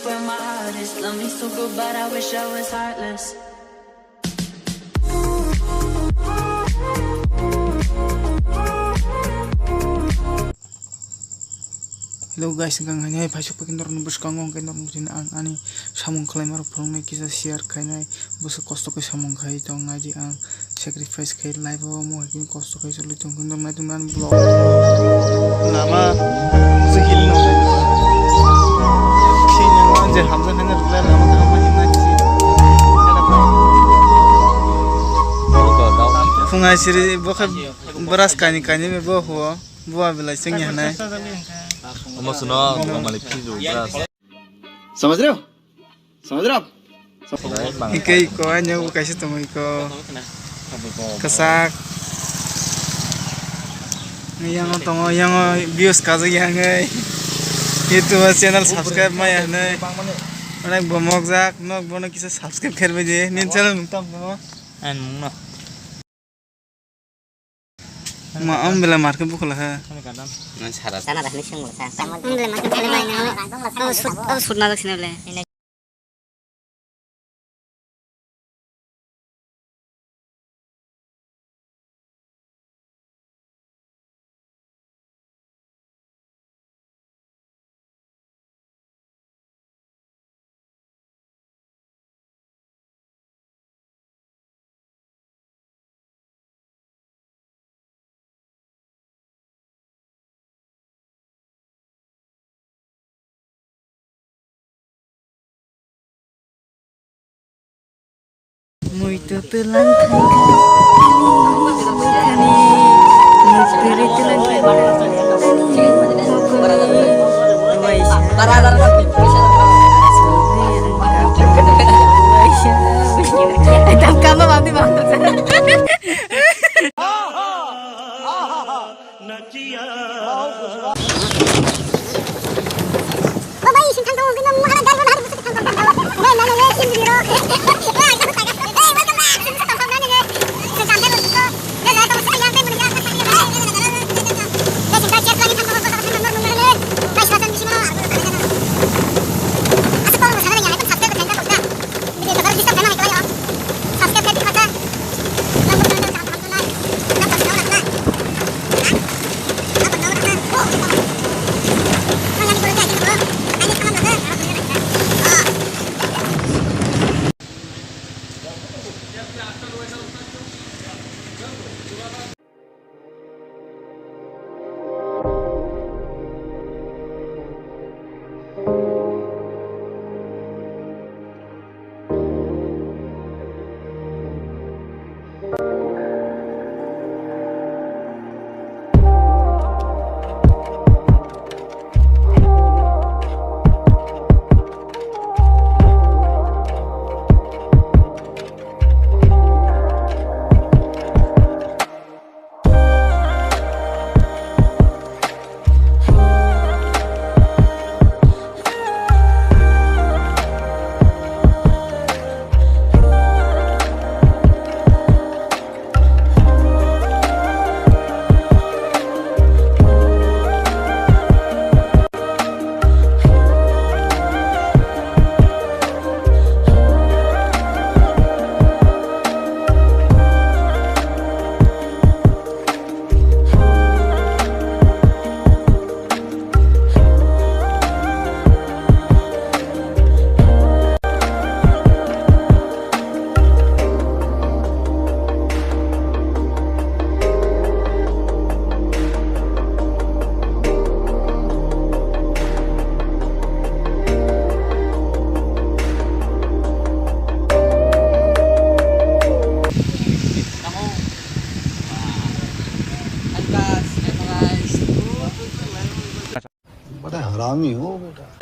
where my heart is. Love me so good, but I wish I was heartless. Hello guys, hinggang hanya pasok pakin dorong bus kangong kain dorong butin ang ani samung kalai maruk prong nai kisah share kainai bus kosto ke samung kai tong ngaji ang sacrifice kai life awa mo hakin kosto kai soli tong kundor nai tong nan blog nama sehil no kini yang je hamzah hanya rula nama kau mahin ngaji fungai siri bokai beras kani kani me boh huo buah belai sengnya nai Vamos no, vamos al piso. समझ रहे हो आप Ikai ko anyo kasi tumo iko kasak yang tongo yang views kaza yang YouTube channel subscribe maya ne onek bomok jak nok bono kisa subscribe kherbe je nin channel nungtam no An muna. ma am bela market bukula ha sana dah nising mo sa sama bela market bela na sud na daksine bela muito telang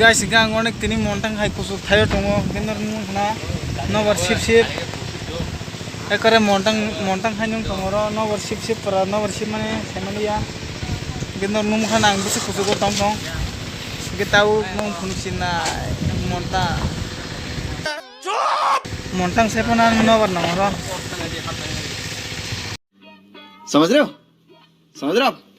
guys hinggang onek tini montang hai kusuk thayo tongo kendor nun khana nobar sip ekore montang hai nung tongoro nobar sip para nobar sip mane semania kendor num khana ang bisi kusuk ko tong getau nung funsina montang sepana nobar nongoro समझ रहे हो